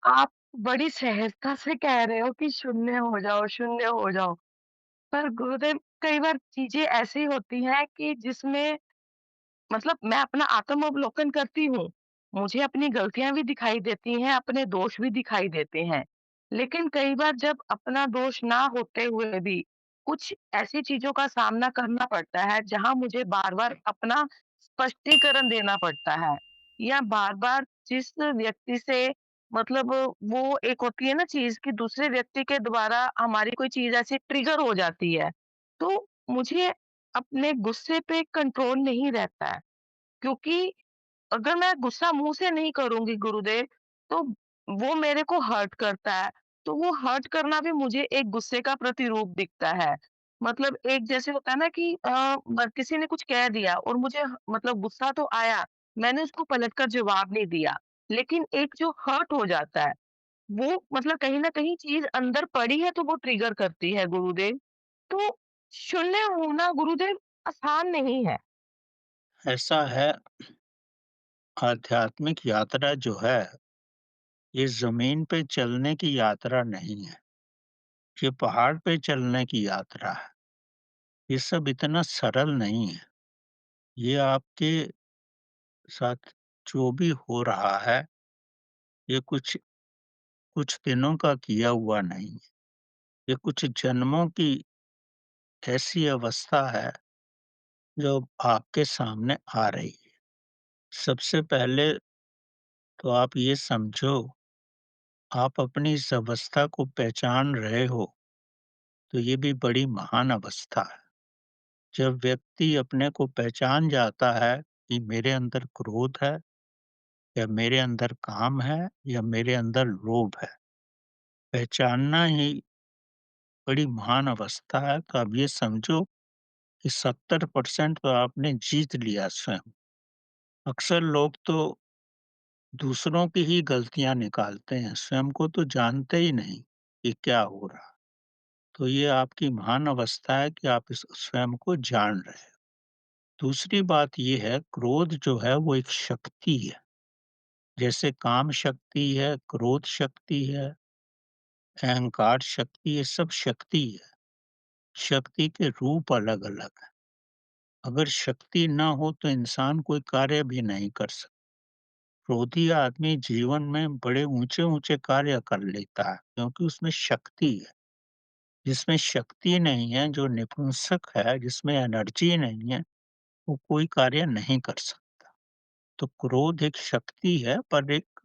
आप बड़ी सहजता से कह रहे हो कि शून्य हो जाओ, शून्य हो जाओ। पर गुरुदेव कई बार चीज़ें ऐसी होती हैं कि जिसमें मतलब मैं अपना आत्म-अवलोकन करती हूँ। मुझे अपनी गलतियाँ भी दिखाई देती हैं, अपने दोष भी दिखाई देते हैं। लेकिन कई बार जब अपना दोष ना होते हुए भी कुछ ऐसी चीज़ों का सामना करना पड़ता है, जहाँ मुझे बार-बार अपना स्पष्टीकरण देना पड़ता है या बार-बार जिस व्यक्ति से मतलब वो एक होती है ना चीज़ कि दूसरे व्यक्ति के द्वारा हमारी कोई चीज़ ऐसी ट्रिगर हो जाती है, तो मुझे अपने गुस्से पे कंट्रोल नहीं रहता है। क्योंकि अगर मैं गुस्सा मुँह से नहीं करूँगी गुरुदेव, तो वो मेरे को हर्ट करता है। तो वो हर्ट करना भी मुझे एक गुस्से का प्रतिरूप दिखता है। मतलब एक जैसे होता है ना कि किसी ने कुछ कह दिया और मुझे मतलब गुस्सा तो आया, मैंने उसको पलटकर जवाब नहीं दिया। लेकिन एक जो हर्ट हो जाता है, वो मतलब कहीं न कहीं चीज़ अंदर पड़ी है तो वो ट्रिगर करती है गुरुदेव। तो शून्य होना गुरुदेव आसान नहीं है। ऐसा है, आध्यात्मिक यात्रा जो है, ये ज़मीन पे चलने की यात्रा नहीं है, ये पहाड़ पे चलने की यात्रा है। ये सब इतना सरल नहीं है। ये आपके साथ जो भी हो रहा है, ये कुछ कुछ दिनों का किया हुआ नहीं है। ये कुछ जन्मों की ऐसी अवस्था है, जो आपके सामने आ रही है। सबसे पहले तो आप ये समझो, आप अपनी इस अवस्था को पहचान रहे हो, तो ये भी बड़ी महान अवस्था है। जब व्यक्ति अपने को पहचान जाता है कि मेरे अंदर क्रोध है या मेरे अंदर काम है या मेरे अंदर लोभ है, पहचानना ही बड़ी महान अवस्था है। तो अब ये समझो कि 70% तो आपने जीत लिया स्वयं। अक्सर लोग तो दूसरों की ही गलतियां निकालते हैं, स्वयं को तो जानते ही नहीं कि क्या हो रहा। तो ये आपकी महान अवस्था है कि आप इस स्वयं को जान रहे हैं। दूसरी बात ये है, क्रोध जो है वो एक शक्ति है। जैसे काम शक्ति है, क्रोध शक्ति है, अहंकार शक्ति, ये सब शक्ति है। शक्ति के रूप अलग-अलग हैं। अगर शक्ति ना हो तो इंसान कोई कार्य भी नहीं कर सकता। क्रोधी आदमी जीवन में बड़े ऊँचे-ऊँचे कार्य कर लेता है, क्योंकि उसमें शक्ति है। जिसमें शक्ति नहीं है, जो निपुंसक है, जिसमें एनर्जी नहीं है, वो कोई कार्य नहीं कर सकता। तो क्रोध एक शक्ति है, पर एक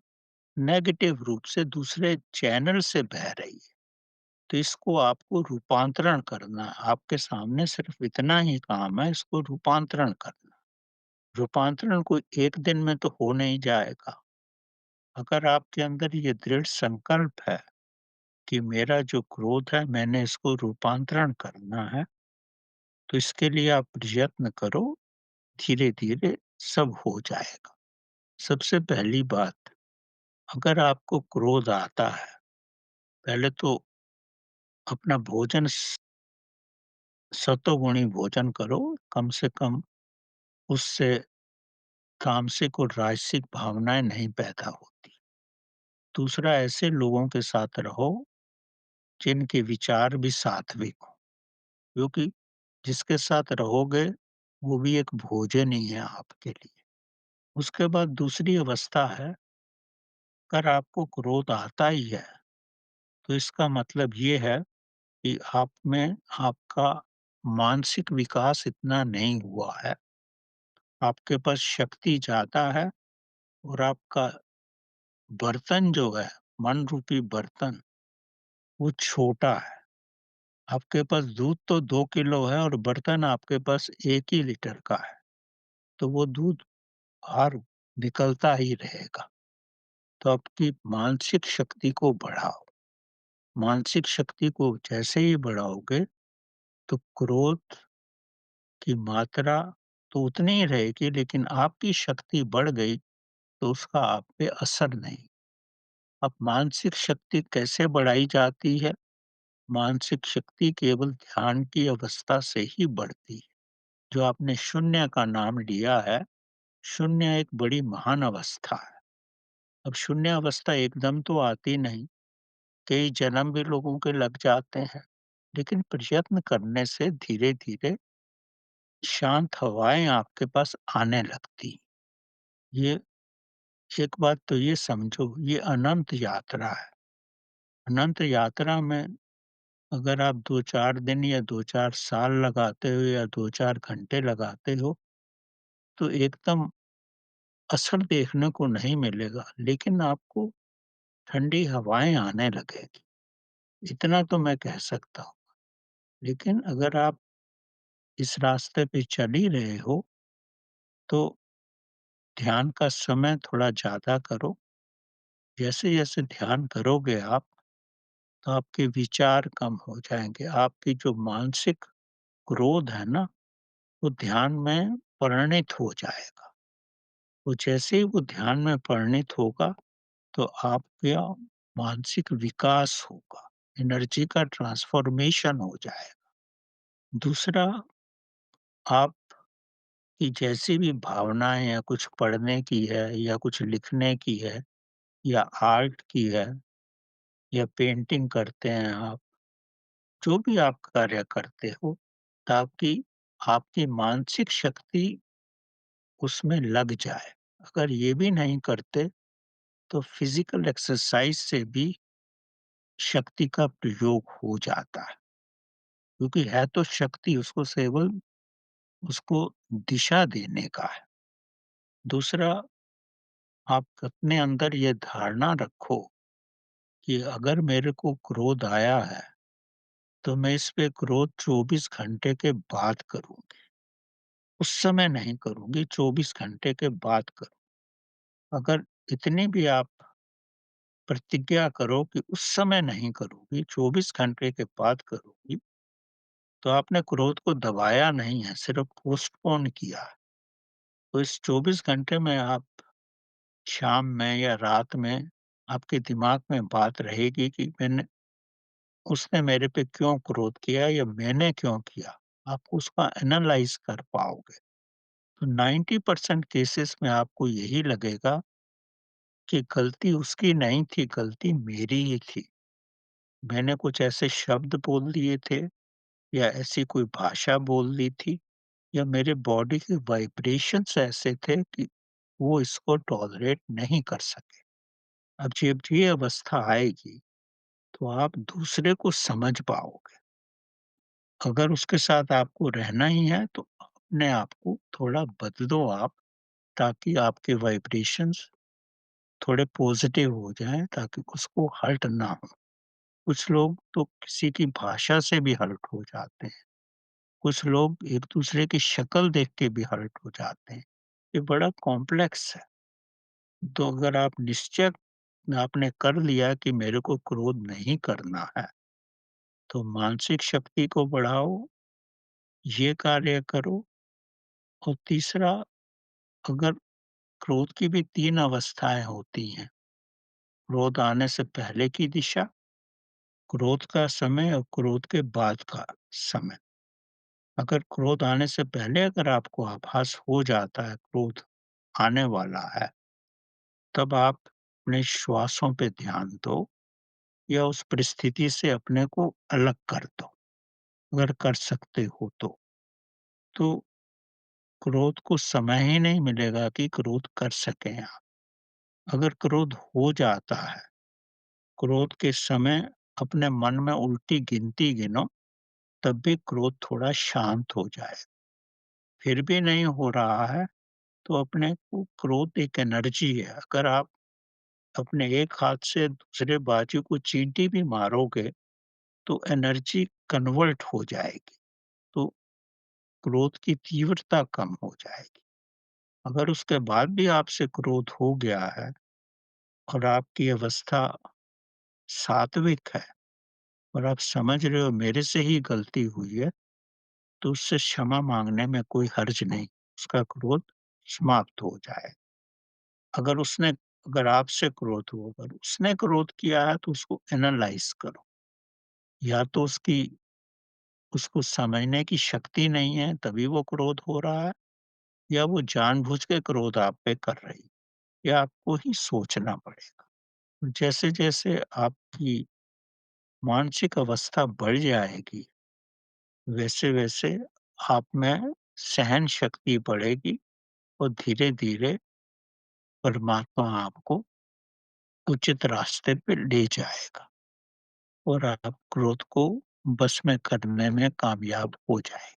नेगेटिव रूप से दूसरे चैनल से बह रही है। तो इसको आपको रूपांतरण करना है। आपके सामने सिर्फ इतना ही काम है, इसको रूपांतरण करना। रूपांतरण कोई एक दिन में तो हो नहीं जाएगा। अगर आपके अंदर ये दृढ़ संकल्प है कि मेरा जो क्रोध है मैंने इसको रूपांतरण करना है, तो इसके लिए आप प्रयत्न करो, धीरे-धीरे सब हो जाएगा। सबसे पहली बात, अगर आपको क्रोध आता है, पहले तो अपना भोजन सतोगुणी भोजन करो, कम से कम उससे तामसिक और राजसिक भावनाएँ नहीं पैदा होती। दूसरा, ऐसे लोगों के साथ रहो जिनके विचार भी सात्विक हों, क्योंकि जिसके साथ रहोगे वो भी एक भोजन ही है आपके लिए। उसके बाद दूसरी अवस्था है, अगर आपको क्रोध आता ही है, तो इसका मतलब ये है कि आप में आपका मानसिक विकास इतना नहीं हुआ है। आपके पास शक्ति ज़्यादा है और आपका बर्तन जो है, मन रूपी बर्तन, वो छोटा है। आपके पास दूध तो 2 किलो है और बर्तन आपके पास 1 ही लीटर का है, तो वो दूध बाहर निकलता ही रहेगा। तो आपकी मानसिक शक्ति को बढ़ाओ। मानसिक शक्ति को जैसे ही बढ़ाओगे, तो क्रोध की मात्रा तो उतनी ही रहेगी, लेकिन आपकी शक्ति बढ़ गई, तो उसका आप पे असर नहीं। अब मानसिक शक्ति कैसे बढ़ाई जाती है? मानसिक शक्ति केवल ध्यान की अवस्था से ही बढ़ती है। जो आपने शून्य का नाम लिया है, शून्य एक बड़ी महान अवस्था है। अब शून्य अवस्था एकदम तो आती नहीं, कई जन्म भी लोगों के लग जाते हैं, लेकिन प्रयत्न करने से धीरे-धीरे शांत हवाएँ आपके पास आने लगती। ये एक बात तो ये समझो, ये अनंत यात्रा है। अनंत यात्रा में अगर आप 2-4 दिन या 2-4 साल लगाते हो या 2-4 घंटे लगाते हो, तो एकदम असर देखने को नहीं मिलेगा, लेकिन आपको ठंडी हवाएँ आने लगेगी। इतना तो मैं कह सकता हूँ। लेकिन अगर आप इस रास्ते पे चल ही रहे हो, तो ध्यान का समय थोड़ा ज़्यादा करो। जैसे-जैसे ध्यान करोगे आप, तो आपके विचार कम हो जाएँगे। आपकी जो मानसिक क्रोध है ना, वो ध्यान में परिणित हो जाएगा। तो जैसे ही वो ध्यान में परिणित होगा, तो आपका मानसिक विकास होगा, एनर्जी का ट्रांसफ़ॉर्मेशन हो जाएगा। दूसरा, आपकी जैसी भी भावनाएँ या कुछ पढ़ने की है या कुछ लिखने की है या आर्ट की है या पेंटिंग करते हैं आप, जो भी आप कार्य करते हो, ताकि आपकी मानसिक शक्ति उसमें लग जाए। अगर ये भी नहीं करते, तो फिज़िकल एक्सरसाइज़ से भी शक्ति का प्रयोग हो जाता है, क्योंकि है तो शक्ति, उसको केवल उसको दिशा देने का है। दूसरा, आप अपने अंदर ये धारणा रखो कि अगर मेरे को क्रोध आया है, तो मैं इस पे क्रोध 24 घंटे के बाद करूँगी। उस समय नहीं करूँगी, 24 घंटे के बाद करूँ। अगर इतनी भी आप प्रतिज्ञा करो कि उस समय नहीं करूँगी, 24 घंटे के बाद करूँगी, तो आपने क्रोध को दबाया नहीं है, सिर्फ़ पोस्टपोन किया है। तो इस 24 घंटे में आप शाम में या रात में आपके दिमाग में बात रहेगी कि मैंने उसने मेरे पे क्यों क्रोध किया या मैंने क्यों किया? आप उसका एनालाइज़ कर पाओगे। तो 90% केसेस में आपको यही लगेगा कि गलती उसकी नहीं थी, गलती मेरी ही थी। मैंने कुछ ऐसे शब्द बोल दिए थे या ऐसी कोई भाषा बोल दी थी या मेरे बॉडी के वाइब्रेशंस ऐसे थे कि वो इसको टॉलरेट नहीं कर सके। अब जब ये अवस्था आएगी, तो आप दूसरे को समझ पाओगे। अगर उसके साथ आपको रहना ही है, तो अपने आप को थोड़ा बदलो आप, ताकि आपके वाइब्रेशंस थोड़े पॉज़िटिव हो जाएँ, ताकि उसको हर्ट ना हो। कुछ लोग तो किसी की भाषा से भी हर्ट हो जाते हैं। कुछ लोग एक-दूसरे की शक्ल देख के भी हर्ट हो जाते हैं। ये बड़ा कॉम्प्लेक्स है। तो अगर आप निश्चय आपने कर लिया कि मेरे को क्रोध नहीं करना है, तो मानसिक शक्ति को बढ़ाओ, ये कार्य करो। और तीसरा, अगर क्रोध की भी 3 अवस्थाएँ होती हैं। क्रोध आने से पहले की दिशा, क्रोध का समय और क्रोध के बाद का समय। अगर क्रोध आने से पहले अगर आपको आभास हो जाता है क्रोध आने वाला है, तब आप अपने श्वासों पे ध्यान दो या उस परिस्थिति से अपने को अलग कर दो, अगर कर सकते हो तो। तो क्रोध को समय ही नहीं मिलेगा कि क्रोध कर सकें आप। अगर क्रोध हो जाता है, क्रोध के समय अपने मन में उल्टी गिनती गिनो, तब भी क्रोध थोड़ा शांत हो जाए। फिर भी नहीं हो रहा है, तो अपने को क्रोध एक एनर्जी है। अगर आप अपने एक हाथ से दूसरे बाजू को चींटी भी मारोगे, तो एनर्जी कन्वर्ट हो जाएगी। तो क्रोध की तीव्रता कम हो जाएगी। अगर उसके बाद भी आपसे क्रोध हो गया है और आपकी अवस्था सात्विक है और आप समझ रहे हो मेरे से ही गलती हुई है, तो उससे क्षमा माँगने में कोई हर्ज नहीं, उसका क्रोध समाप्त हो जाए। अगर आपसे क्रोध हो, अगर उसने क्रोध किया है तो उसको एनालाइज़ करो। या तो उसको समझने की शक्ति नहीं है तभी वो क्रोध हो रहा है, या वो जानबूझ के क्रोध आप पे कर रही है। ये आपको ही सोचना पड़ेगा। जैसे-जैसे आपकी मानसिक अवस्था बढ़ जाएगी, वैसे-वैसे आप में सहन शक्ति बढ़ेगी और धीरे-धीरे परमात्मा आपको उचित रास्ते पे ले जाएगा और आप क्रोध को बस में करने में कामयाब हो जाएँ।